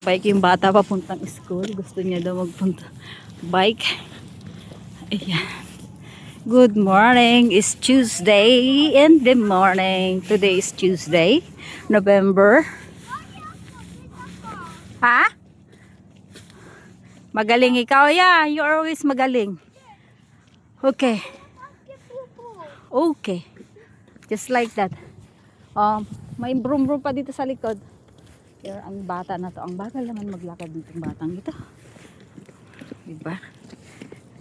Bike yung bata papuntang school. Gusto niya daw magpunta bike. Ayan. Good morning. It's Tuesday in the morning. Today is Tuesday, November. Ha? Magaling ikaw. Yeah, you're always magaling. Okay. Okay. Just like that. May brum-brum pa dito sa likod. Pero ang bata na to, ang bagal naman maglakad dito ng batang ito. Diba?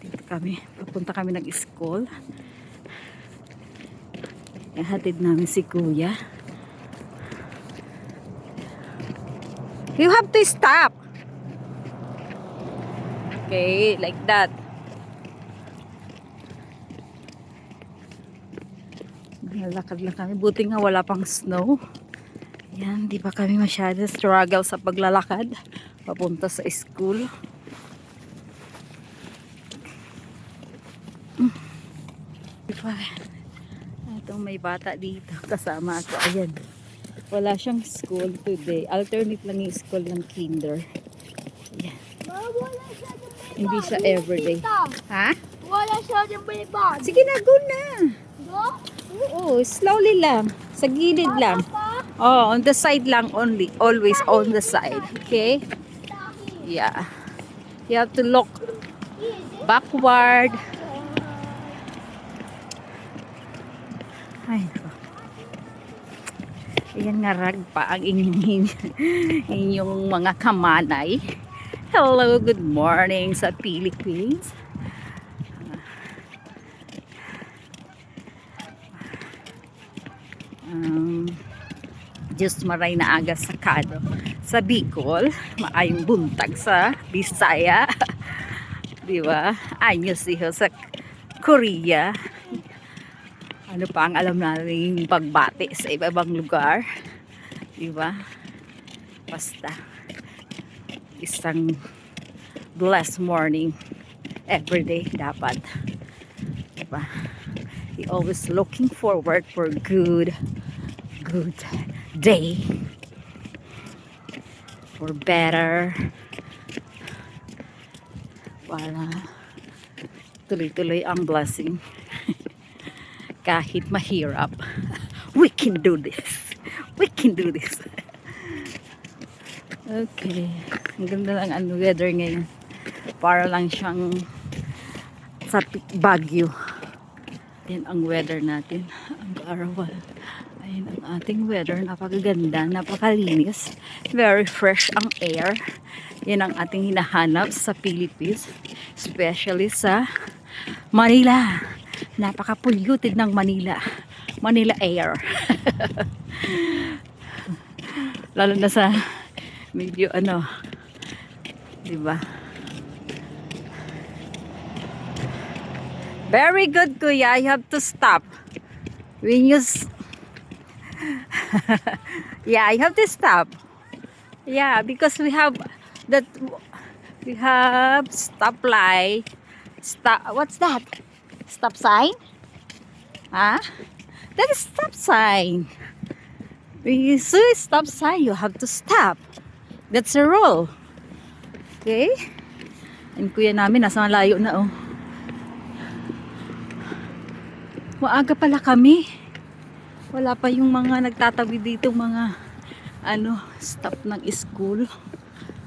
Dito kami, papunta kami nag-school. Hatid namin si kuya. You have to stop. Okay, like that. Nalakad lang kami. Buti nga wala pang snow. Yan, di pa kami masyado struggle sa paglalakad papunta sa school. Diba? Itong may bata dito kasama ako. Ayan. Wala siyang school today. Alternate lang yung school ng kinder. Ayan. Hindi siya everyday. Ha? Wala siya yung balibag. Sige na, go na. Go? Oo, slowly lang. Sa gilid lang. Oh, on the side lang only. Always on the side. Okay? Yeah. You have to look backward. Ay, nako. Ayan nga ragpa ang inyong mga kamanay. Hello, good morning sa Philippines. Just maray na aga sa Kano sa Bicol, maayong buntag sa Bisaya. Di ba? Anyos siya sa Korea. Ano pa ang alam natin pagbati sa iba-ibang lugar. Di ba? Basta isang blessed morning everyday dapat. Di ba? He always looking forward for good day, for better, para tuloy-tuloy ang blessing. Kahit mahirap, we can do this. We can do this. Okay, ang ganda ng weather ngayon. Para lang siyang sa Baguio. Yan ang weather natin. Ang arawan. Ayan ang ating weather. Napakaganda, napakalinis. Very fresh ang air. Yan ang ating hinahanap sa Philippines. Especially sa Manila. Napaka-polluted ng Manila. Manila air. Lalo na sa medyo diba? Very good, kuya. You have to stop. When you yeah, you have to stop. Yeah, because we have stoplight. What's that? Stop sign? Huh? That is stop sign. When you see stop sign, you have to stop. That's a rule. Okay? And kuya namin nasa malayo na oh. Maaga pala kami. Wala pa yung mga nagtatawid dito, mga staff ng school.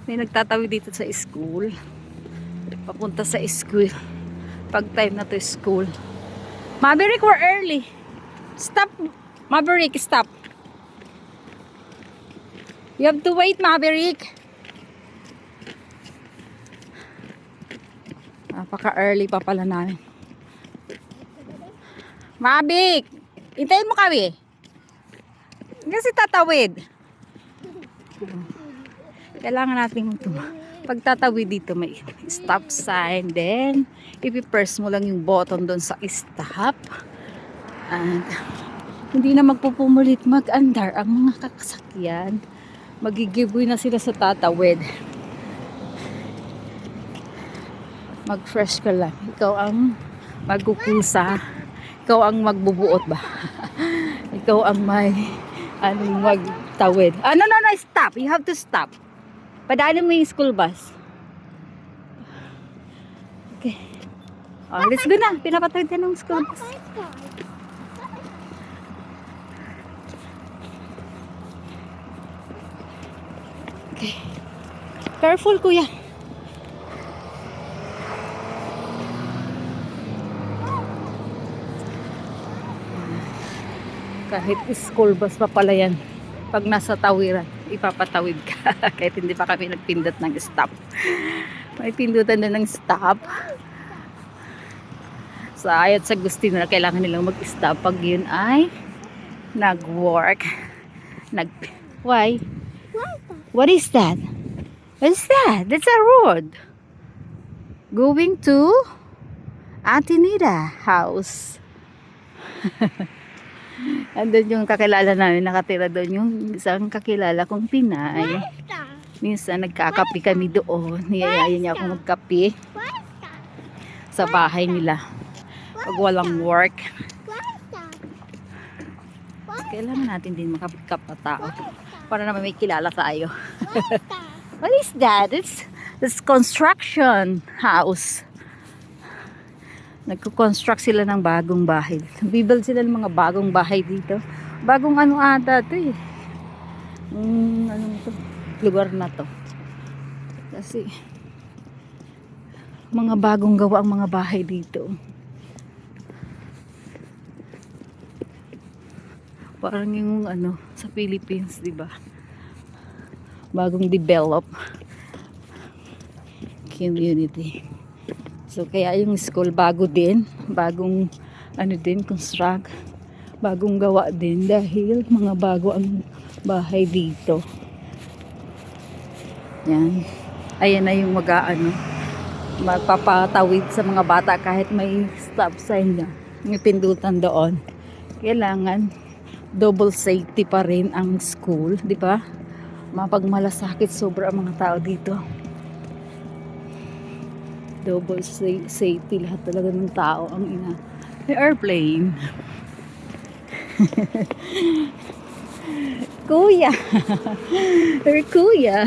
May nagtatawid dito sa school. Papunta sa school. Pag time na to school. Maverick, we're early. Stop. Maverick, stop. You have to wait, Maverick. Napaka-early pa pala namin. Maverick, hintayin mo kami. Kasi tatawid. Kailangan natin pagtatawid dito may stop sign. Then, ipipress mo lang yung button doon sa stop. And, hindi na magpupumulit mag-andar ang mga kakasakyan. Magigiboy na sila sa tatawid. Mag-fresh ka lang. Ikaw ang magkukusa. Ikaw ang magbubuot ba? Ikaw ang may magtawid. No, stop. You have to stop. Padaanin mo yung school bus. Okay. Oh, let's go na. Pinapatawid ka ng school bus. Okay. Careful, kuya. Kahit school bus pa pala yan. Pag nasa tawiran, ipapatawid ka. Kahit hindi pa kami nagpindot ng stop. May pindutan na ng stop. Sa ayat sa gusto na kailangan nilang mag-stop pag yun ay nag-work. Why? What is that? What is that? That's a road. Going to Auntie Nita house. Andun yung kakilala namin, nakatira doon yung isang kakilala kong Pinay. Minsan nagkakapi kami doon. Niyayaya niya ako magkapi sa bahay nila. Pag walang work. Kailangan natin din makapagkapatao para naman may kilala tayo. What is that? It's construction house. Nagko-construct sila ng bagong bahay. Bibuild sila ng mga bagong bahay dito. Bagong ano ata ito eh. Anong ito? Lugar na to. Kasi mga bagong gawa ang mga bahay dito. Parang yung ano sa Philippines, di ba? Bagong develop community. So kaya yung school bago din, bagong ano din construct, bagong gawa din dahil mga bago ang bahay dito. Yan. Ayan na yung magpapatawid sa mga bata kahit may stop sign na. May pindutan doon. Kailangan double safety pa rin ang school, di ba? Mapagmalasakit sobra ang mga tao dito. Double safety lahat talaga ng tao ang ina. May airplane. Kuya. Kuya.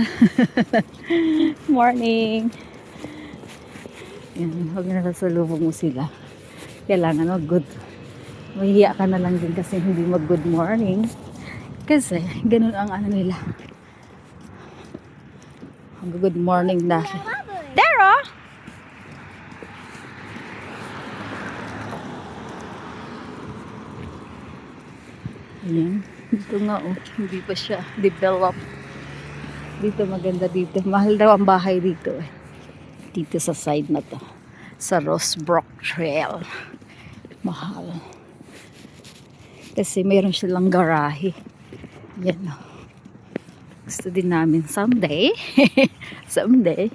Morning. Yan, huwag na sasalubong mo sila. Kailangan good. Mahiya ka na lang din kasi hindi mag good morning. Kasi ganun ang ano nila. Good morning na. There oh! Ayan. Dito nga oh, hindi pa siya develop. Dito maganda dito. Mahal daw ang bahay dito eh. Dito sa side na to. Sa Rosebrook Trail. Mahal. Kasi mayroon silang garahe. Yan oh. Gusto din namin someday. Someday.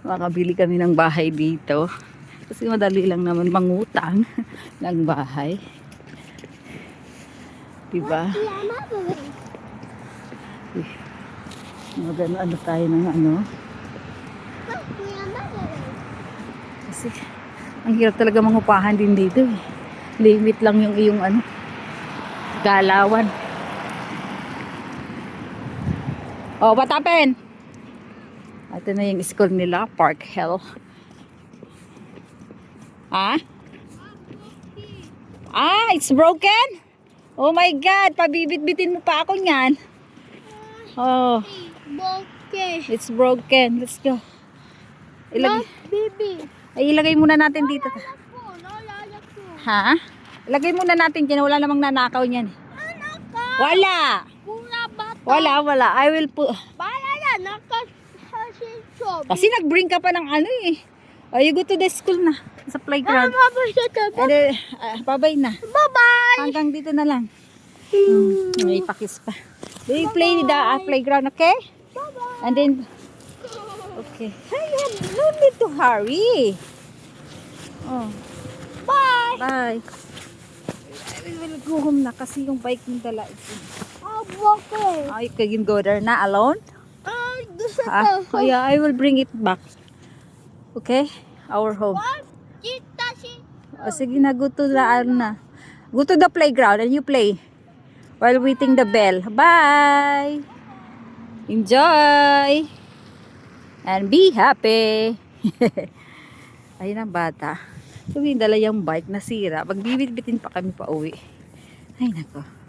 Makabili kami ng bahay dito. Kasi madali lang naman mangutang ng bahay. Diba? Ano tayo ng ano. Kasi ang hirap talaga mangupahan din dito eh. Limit lang yung iyong ano, galawan. Oh, what happened? Ito na yung school nila, Park Hill. It's broken? Oh my God, pabibit-bitin mo pa ako niyan. Oh, it's broken. Let's go. Ilagay muna natin dito. Ha? Ilagay muna natin dyan. Wala namang nanakaw niyan. Wala. Wala. I will put. Kasi nag-bring ka pa ng ano eh. Oh, you go to the school na. Sa playground. Bye-bye na. Bye-bye. Hanggang dito na lang. May pakis pa. Do you play the playground, okay? Bye-bye. And then, okay. Hey, no need to hurry. Oh. Bye. Bye. I will go home na kasi yung bike ng dala ito. Okay. Oh, you can go there na alone? Oh yeah, I will bring it back. Okay? Our home. Oh, sige na, go to Go to the playground and you play while waiting the bell. Bye! Enjoy! And be happy. Ayun ang bata. So, yung dala yung bike nasira. Magbibit-bitin pa kami pa uwi. Ay, nako.